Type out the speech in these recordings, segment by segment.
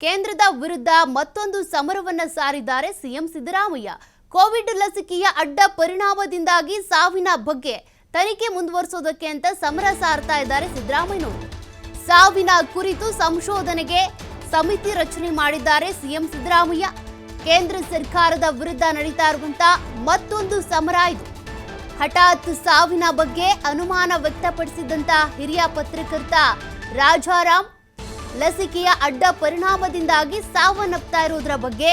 ಕೇಂದ್ರದ ವಿರುದ್ಧ ಮತ್ತೊಂದು ಸಮರವನ್ನ ಸಾರಿದ್ದಾರೆ ಸಿಎಂ ಸಿದ್ದರಾಮಯ್ಯ. ಕೋವಿಡ್ ಲಸಿಕೆಯ ಅಡ್ಡ ಪರಿಣಾಮದಿಂದಾಗಿ ಸಾವಿನ ಬಗ್ಗೆ ತನಿಖೆ ಮುಂದುವರಿಸೋದಕ್ಕೆ ಅಂತ ಸಮರ ಸಾರ್ತಾ ಇದ್ದಾರೆ ಸಿದ್ದರಾಮಯ್ಯನವರು. ಸಾವಿನ ಕುರಿತು ಸಂಶೋಧನೆಗೆ ಸಮಿತಿ ರಚನೆ ಮಾಡಿದ್ದಾರೆ ಸಿಎಂ ಸಿದ್ದರಾಮಯ್ಯ. ಕೇಂದ್ರ ಸರ್ಕಾರದ ವಿರುದ್ಧ ನಡೀತಾ ಇರುವಂತಹ ಮತ್ತೊಂದು ಸಮರ ಇದು. ಹಠಾತ್ ಸಾವಿನ ಬಗ್ಗೆ ಅನುಮಾನ ವ್ಯಕ್ತಪಡಿಸಿದಂತ ಹಿರಿಯ ಪತ್ರಕರ್ತ ರಾಜಾರಾಮ್ ಲಸಿಕೆಯ ಅಡ್ಡ ಪರಿಣಾಮದಿಂದಾಗಿ ಸಾವನ್ನಪ್ತಾ ಇರೋದ್ರ ಬಗ್ಗೆ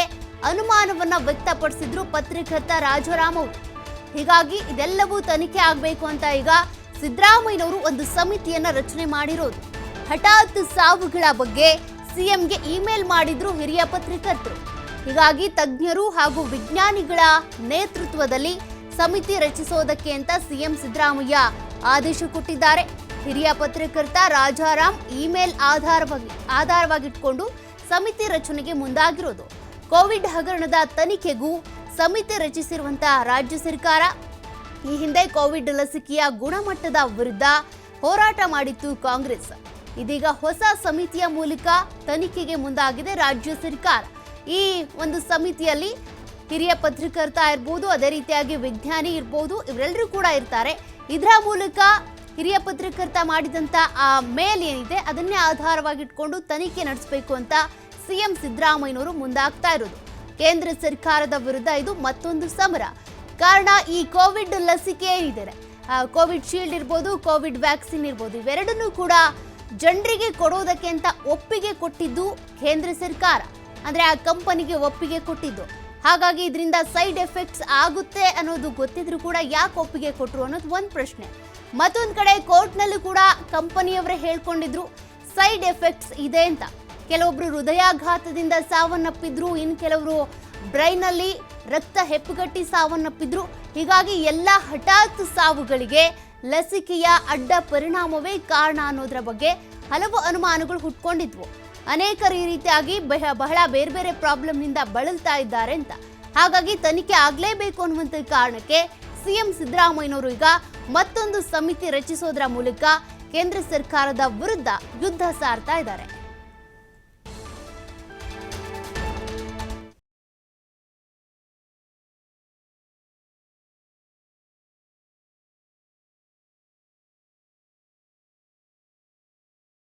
ಅನುಮಾನವನ್ನ ವ್ಯಕ್ತಪಡಿಸಿದ್ರು ಪತ್ರಕರ್ತ ರಾಜಾರಾಮ್ ಅವರು. ಹೀಗಾಗಿ ಇದೆಲ್ಲವೂ ತನಿಖೆ ಆಗಬೇಕು ಅಂತ ಈಗ ಸಿದ್ದರಾಮಯ್ಯನವರು ಒಂದು ಸಮಿತಿಯನ್ನ ರಚನೆ ಮಾಡಿರೋದು. ಹಠಾತ್ ಸಾವುಗಳ ಬಗ್ಗೆ ಸಿಎಂಗೆ ಇಮೇಲ್ ಮಾಡಿದ್ರು ಹಿರಿಯ ಪತ್ರಕರ್ತರು. ಹೀಗಾಗಿ ತಜ್ಞರು ಹಾಗೂ ವಿಜ್ಞಾನಿಗಳ ನೇತೃತ್ವದಲ್ಲಿ ಸಮಿತಿ ರಚಿಸೋದಕ್ಕೆ ಅಂತ ಸಿಎಂ ಸಿದ್ದರಾಮಯ್ಯ ಆದೇಶ ಕೊಟ್ಟಿದ್ದಾರೆ. ಹಿರಿಯ ಪತ್ರಕರ್ತ ರಾಜಾರಾಮ್ ಇಮೇಲ್ ಆಧಾರವಾಗಿಟ್ಕೊಂಡು ಸಮಿತಿ ರಚನೆಗೆ ಮುಂದಾಗಿರೋದು. ಕೋವಿಡ್ ಹಗರಣದ ತನಿಖೆಗೂ ಸಮಿತಿ ರಚಿಸಿರುವಂತಹ ರಾಜ್ಯ ಸರ್ಕಾರ ಈ ಹಿಂದೆ ಕೋವಿಡ್ ಲಸಿಕೆಯ ಗುಣಮಟ್ಟದ ವಿರುದ್ಧ ಹೋರಾಟ ಮಾಡಿತ್ತು ಕಾಂಗ್ರೆಸ್. ಇದೀಗ ಹೊಸ ಸಮಿತಿಯ ಮೂಲಕ ತನಿಖೆಗೆ ಮುಂದಾಗಿದೆ ರಾಜ್ಯ ಸರ್ಕಾರ. ಈ ಒಂದು ಸಮಿತಿಯಲ್ಲಿ ಹಿರಿಯ ಪತ್ರಕರ್ತ ಇರ್ಬೋದು, ಅದೇ ರೀತಿಯಾಗಿ ವಿಜ್ಞಾನಿ ಇರ್ಬೋದು, ಇವರೆಲ್ಲರೂ ಕೂಡ ಇರ್ತಾರೆ. ಇದರ ಮೂಲಕ ಹಿರಿಯ ಪತ್ರಕರ್ತ ಮಾಡಿದಂತ ಆ ಮೇಲ್ ಏನಿದೆ ಅದನ್ನೇ ಆಧಾರವಾಗಿಟ್ಕೊಂಡು ತನಿಖೆ ನಡೆಸಬೇಕು ಅಂತ ಸಿಎಂ ಸಿದ್ದರಾಮಯ್ಯನವರು ಮುಂದಾಗ್ತಾ ಇರೋದು. ಕೇಂದ್ರ ಸರ್ಕಾರದ ವಿರುದ್ಧ ಇದು ಮತ್ತೊಂದು ಸಮರ. ಕಾರಣ ಈ ಕೋವಿಡ್ ಲಸಿಕೆ ಏನಿದೆ, ಕೋವಿಡ್ ಶೀಲ್ಡ್ ಇರ್ಬೋದು, ಕೋವಿಡ್ ವ್ಯಾಕ್ಸಿನ್ ಇರ್ಬೋದು, ಇವೆರಡನ್ನೂ ಕೂಡ ಜನರಿಗೆ ಕೊಡೋದಕ್ಕೆ ಅಂತ ಒಪ್ಪಿಗೆ ಕೊಟ್ಟಿದ್ದು ಕೇಂದ್ರ ಸರ್ಕಾರ. ಅಂದ್ರೆ ಆ ಕಂಪನಿಗೆ ಒಪ್ಪಿಗೆ ಕೊಟ್ಟಿದ್ದು. ಹಾಗಾಗಿ ಇದರಿಂದ ಸೈಡ್ ಎಫೆಕ್ಟ್ಸ್ ಆಗುತ್ತೆ ಅನ್ನೋದು ಗೊತ್ತಿದ್ರು ಕೂಡ ಯಾಕೆ ಒಪ್ಪಿಗೆ ಕೊಟ್ಟರು ಅನ್ನೋದು ಒಂದು ಪ್ರಶ್ನೆ. ಮತ್ತೊಂದು ಕಡೆ ಕೋರ್ಟ್ನಲ್ಲೂ ಕೂಡ ಕಂಪನಿಯವರೇ ಹೇಳ್ಕೊಂಡಿದ್ರು ಸೈಡ್ ಎಫೆಕ್ಟ್ಸ್ ಇದೆ ಅಂತ. ಕೆಲವೊಬ್ರು ಹೃದಯಾಘಾತದಿಂದ ಸಾವನ್ನಪ್ಪಿದ್ರು, ಇನ್ನು ಕೆಲವರು ಬ್ರೈನಲ್ಲಿ ರಕ್ತ ಹೆಪ್ಪುಗಟ್ಟಿ ಸಾವನ್ನಪ್ಪಿದ್ರು. ಹೀಗಾಗಿ ಎಲ್ಲ ಹಠಾತ್ ಸಾವುಗಳಿಗೆ ಲಸಿಕೆಯ ಅಡ್ಡ ಪರಿಣಾಮವೇ ಕಾರಣ ಅನ್ನೋದ್ರ ಬಗ್ಗೆ ಹಲವು ಅನುಮಾನಗಳು ಹುಟ್ಕೊಂಡಿದ್ವು. ಅನೇಕರು ಈ ರೀತಿಯಾಗಿ ಬಹಳ ಬೇರೆ ಬೇರೆ ಪ್ರಾಬ್ಲಮ್ನಿಂದ ಬಳಲ್ತಾ ಇದ್ದಾರೆ ಅಂತ. ಹಾಗಾಗಿ ತನಿಖೆ ಆಗಲೇಬೇಕು ಅನ್ನುವಂಥ ಕಾರಣಕ್ಕೆ ಸಿಎಂ ಸಿದ್ದರಾಮಯ್ಯನವರು ಈಗ ಮತ್ತೊಂದು ಸಮಿತಿ ರಚಿಸೋದ್ರ ಮೂಲಕ ಕೇಂದ್ರ ಸರ್ಕಾರದ ವಿರುದ್ಧ ಯುದ್ಧ ಸಾರ್ತಾ ಇದ್ದಾರೆ.